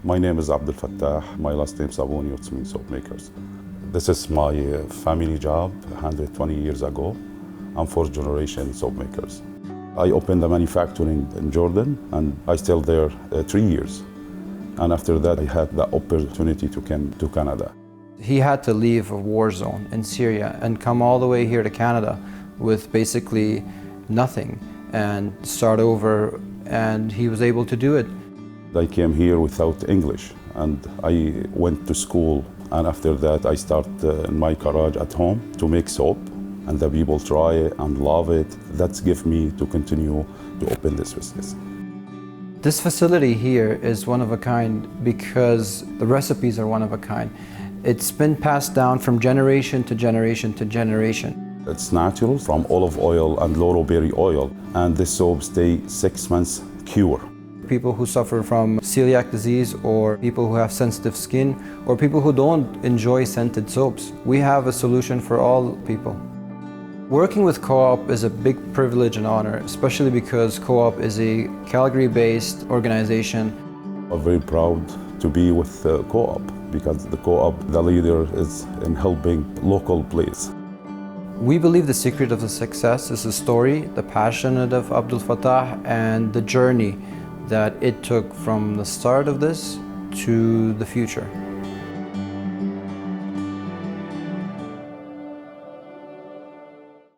My name is Abdel Fattah. My last name Savon, which means soap makers. This is my family job 120 years ago. I'm fourth generation soap makers. I opened the manufacturing in Jordan and I stayed there 3 years. And after that, I had the opportunity to come to Canada. He had to leave a war zone in Syria and come all the way here to Canada with basically nothing and start over, and he was able to do it. I came here without English and I went to school, and after that I started in my garage at home to make soap, and the people try it and love it. That's given me to continue to open this business. This facility here is one of a kind because the recipes are one of a kind. It's been passed down from generation to generation to generation. It's natural from olive oil and laurel berry oil, and this soap stay 6 months cure. People who suffer from celiac disease, or people who have sensitive skin, or people who don't enjoy scented soaps. We have a solution for all people. Working with Co-op is a big privilege and honor, especially because Co-op is a Calgary-based organization. I'm very proud to be with Co-op because the Co-op, the leader is in helping local place. We believe the secret of the success is the story, the passion of Abdel Fattah, and the journey that it took from the start of this to the future.